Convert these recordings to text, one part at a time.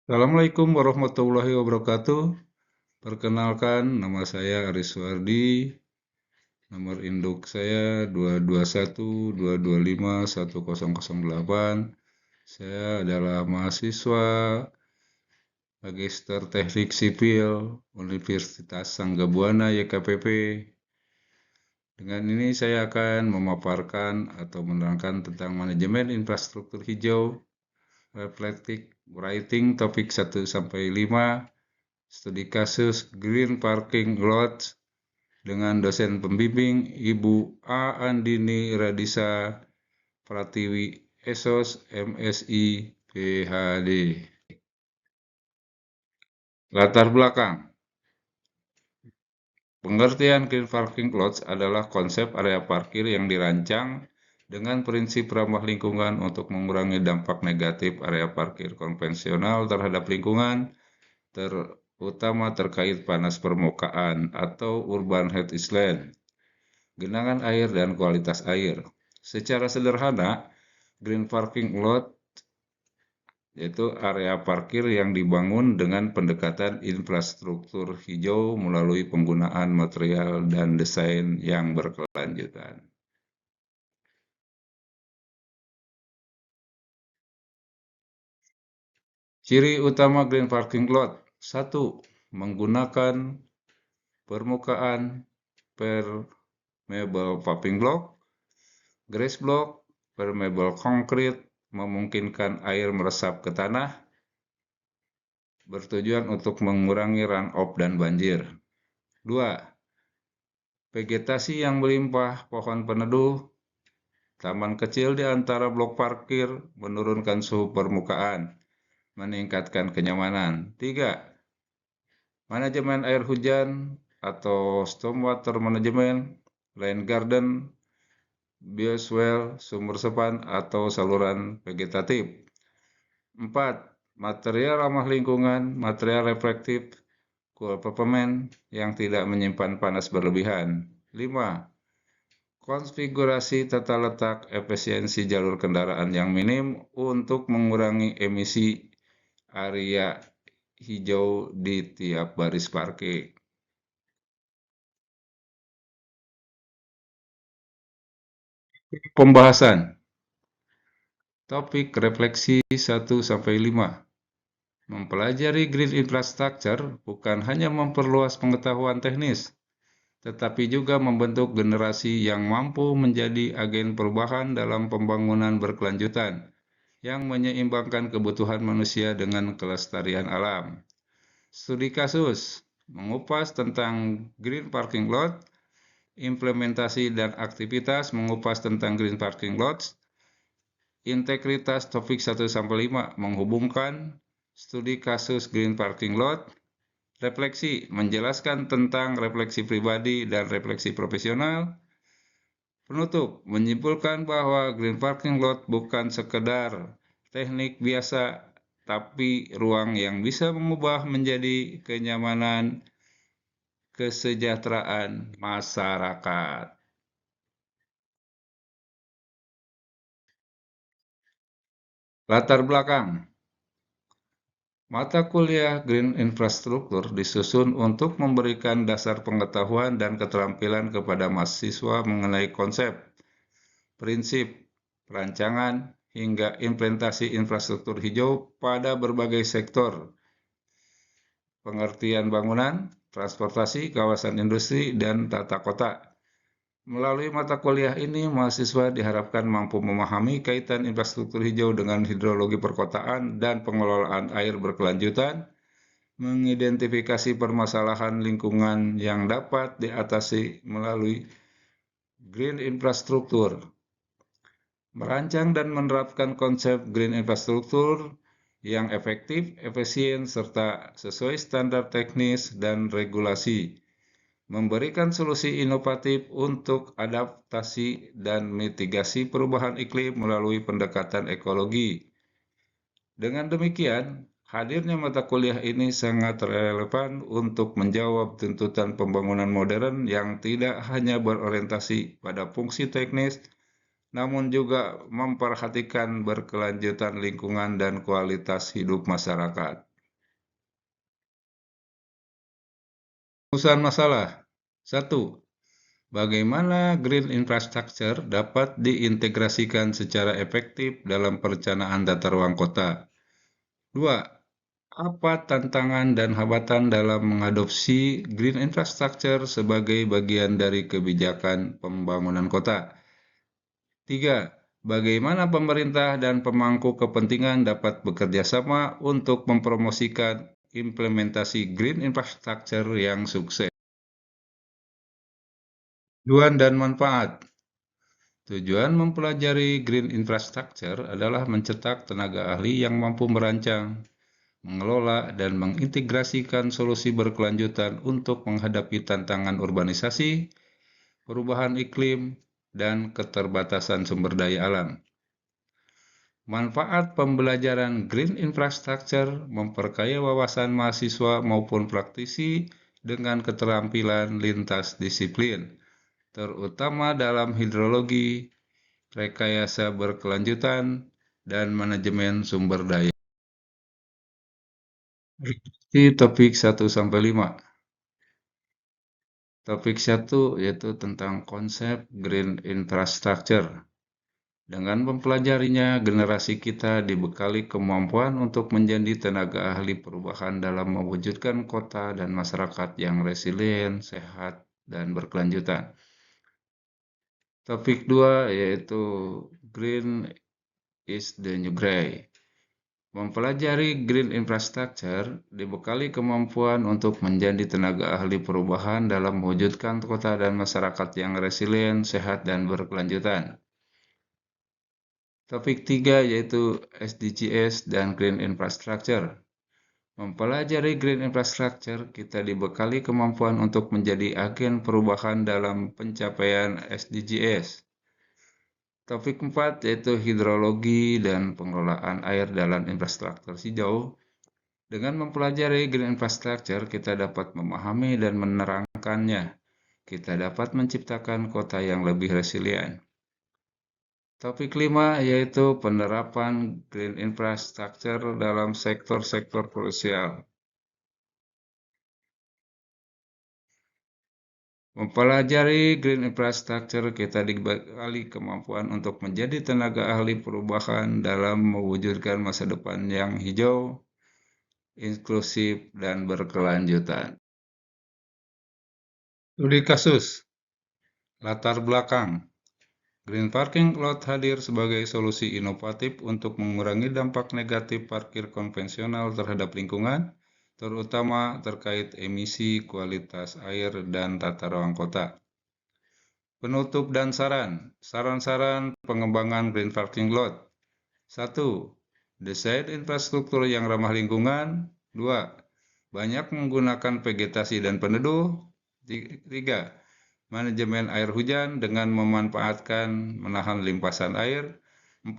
Assalamualaikum warahmatullahi wabarakatuh. Perkenalkan, nama saya Aris Wardi. Nomor induk saya 221225108. Saya adalah mahasiswa Magister Teknik Sipil Universitas Sangga-Buana YKPP. Dengan ini saya akan memaparkan atau menerangkan tentang manajemen infrastruktur hijau, reflective writing topik 1 sampai 5. Studi kasus Green Parking Lots dengan dosen pembimbing Ibu A. Andini Radisa Pratiwi Esos MSI PhD. Latar belakang. Pengertian Green Parking Lots adalah konsep area parkir yang dirancang dengan prinsip ramah lingkungan untuk mengurangi dampak negatif area parkir konvensional terhadap lingkungan, terutama terkait panas permukaan atau urban heat island, genangan air, dan kualitas air. Secara sederhana, green parking lot yaitu area parkir yang dibangun dengan pendekatan infrastruktur hijau melalui penggunaan material dan desain yang berkelanjutan. Ciri utama green parking lot: 1. Menggunakan permukaan permeable paving block, grass block, permeable concrete, memungkinkan air meresap ke tanah, bertujuan untuk mengurangi runoff dan banjir. 2. Vegetasi yang melimpah, pohon peneduh, taman kecil di antara blok parkir, menurunkan suhu permukaan, meningkatkan kenyamanan. 3. Manajemen air hujan atau stormwater management, rain garden, bioswale, sumur sepan atau saluran vegetatif. 4. Material ramah lingkungan, material reflektif, cool pavement yang tidak menyimpan panas berlebihan. 5. Konfigurasi tata letak, efisiensi jalur kendaraan yang minim untuk mengurangi emisi area hijau di tiap baris parkir. Pembahasan topik refleksi 1-5. Mempelajari green infrastructure bukan hanya memperluas pengetahuan teknis, tetapi juga membentuk generasi yang mampu menjadi agen perubahan dalam pembangunan berkelanjutan yang menyeimbangkan kebutuhan manusia dengan kelestarian alam. Studi kasus mengupas tentang green parking lot, implementasi dan aktivitas mengupas tentang green parking lots, integritas topik 1-5 menghubungkan studi kasus green parking lot, refleksi menjelaskan tentang refleksi pribadi dan refleksi profesional. Penutup menyimpulkan bahwa green parking lot bukan sekedar teknik biasa, tapi ruang yang bisa mengubah menjadi kenyamanan kesejahteraan masyarakat. Latar belakang. Mata kuliah Green Infrastructure disusun untuk memberikan dasar pengetahuan dan keterampilan kepada mahasiswa mengenai konsep, prinsip, perancangan, hingga implementasi infrastruktur hijau pada berbagai sektor, pengertian bangunan, transportasi, kawasan industri, dan tata kota. Melalui mata kuliah ini, mahasiswa diharapkan mampu memahami kaitan infrastruktur hijau dengan hidrologi perkotaan dan pengelolaan air berkelanjutan, mengidentifikasi permasalahan lingkungan yang dapat diatasi melalui green infrastruktur, merancang dan menerapkan konsep green infrastruktur yang efektif, efisien, serta sesuai standar teknis dan regulasi, memberikan solusi inovatif untuk adaptasi dan mitigasi perubahan iklim melalui pendekatan ekologi. Dengan demikian, hadirnya mata kuliah ini sangat relevan untuk menjawab tuntutan pembangunan modern yang tidak hanya berorientasi pada fungsi teknis, namun juga memperhatikan berkelanjutan lingkungan dan kualitas hidup masyarakat. Urusan masalah. 1. Bagaimana green infrastructure dapat diintegrasikan secara efektif dalam perencanaan tata ruang kota? 2. Apa tantangan dan hambatan dalam mengadopsi green infrastructure sebagai bagian dari kebijakan pembangunan kota? 3. Bagaimana pemerintah dan pemangku kepentingan dapat bekerja sama untuk mempromosikan implementasi green infrastructure yang sukses? Tujuan dan manfaat. Tujuan mempelajari green infrastructure adalah mencetak tenaga ahli yang mampu merancang, mengelola, dan mengintegrasikan solusi berkelanjutan untuk menghadapi tantangan urbanisasi, perubahan iklim, dan keterbatasan sumber daya alam. Manfaat pembelajaran green infrastructure memperkaya wawasan mahasiswa maupun praktisi dengan keterampilan lintas disiplin, terutama dalam hidrologi, rekayasa berkelanjutan, dan manajemen sumber daya. Di topik 1-5. Topik 1 yaitu tentang konsep green infrastructure. Dengan mempelajarinya, generasi kita dibekali kemampuan untuk menjadi tenaga ahli perubahan dalam mewujudkan kota dan masyarakat yang resilient, sehat, dan berkelanjutan. Topik 2 yaitu Green is the New Grey. Mempelajari green infrastructure dibekali kemampuan untuk menjadi tenaga ahli perubahan dalam mewujudkan kota dan masyarakat yang resilient, sehat, dan berkelanjutan. Topik 3 yaitu SDGs dan Green Infrastructure. Mempelajari Green Infrastructure, kita dibekali kemampuan untuk menjadi agen perubahan dalam pencapaian SDGs. Topik 4 yaitu hidrologi dan pengelolaan air dalam infrastruktur hijau. Dengan mempelajari green infrastructure, kita dapat memahami dan menerangkannya. Kita dapat menciptakan kota yang lebih resilient. Topik 5 yaitu penerapan green infrastructure dalam sektor-sektor krusial. Mempelajari green infrastructure, kita dibekali kemampuan untuk menjadi tenaga ahli perubahan dalam mewujudkan masa depan yang hijau, inklusif, dan berkelanjutan. Studi kasus. Latar belakang. Green parking lot hadir sebagai solusi inovatif untuk mengurangi dampak negatif parkir konvensional terhadap lingkungan, terutama terkait emisi, kualitas air, dan tata ruang kota. Penutup dan saran. Saran-saran pengembangan green parking lot. 1. Desain infrastruktur yang ramah lingkungan. 2. Banyak menggunakan vegetasi dan peneduh. 3. Manajemen air hujan dengan memanfaatkan menahan limpasan air. 4.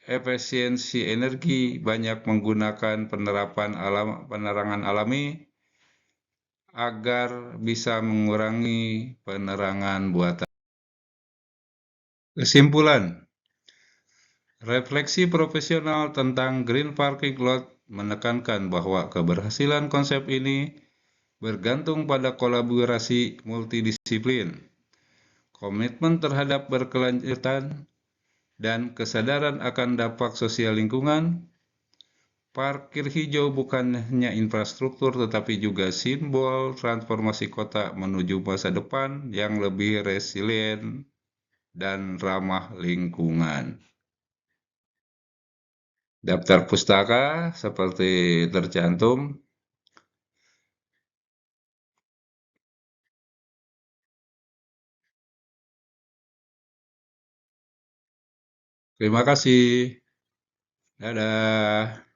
Efisiensi energi, banyak menggunakan penerangan alami agar bisa mengurangi penerangan buatan. Kesimpulan. Refleksi profesional tentang green parking lot menekankan bahwa keberhasilan konsep ini bergantung pada kolaborasi multidisiplin, komitmen terhadap berkelanjutan, dan kesadaran akan dampak sosial lingkungan. Parkir hijau bukan hanya infrastruktur tetapi juga simbol transformasi kota menuju masa depan yang lebih resilient dan ramah lingkungan. Daftar pustaka seperti tercantum. Terima kasih. Dadah.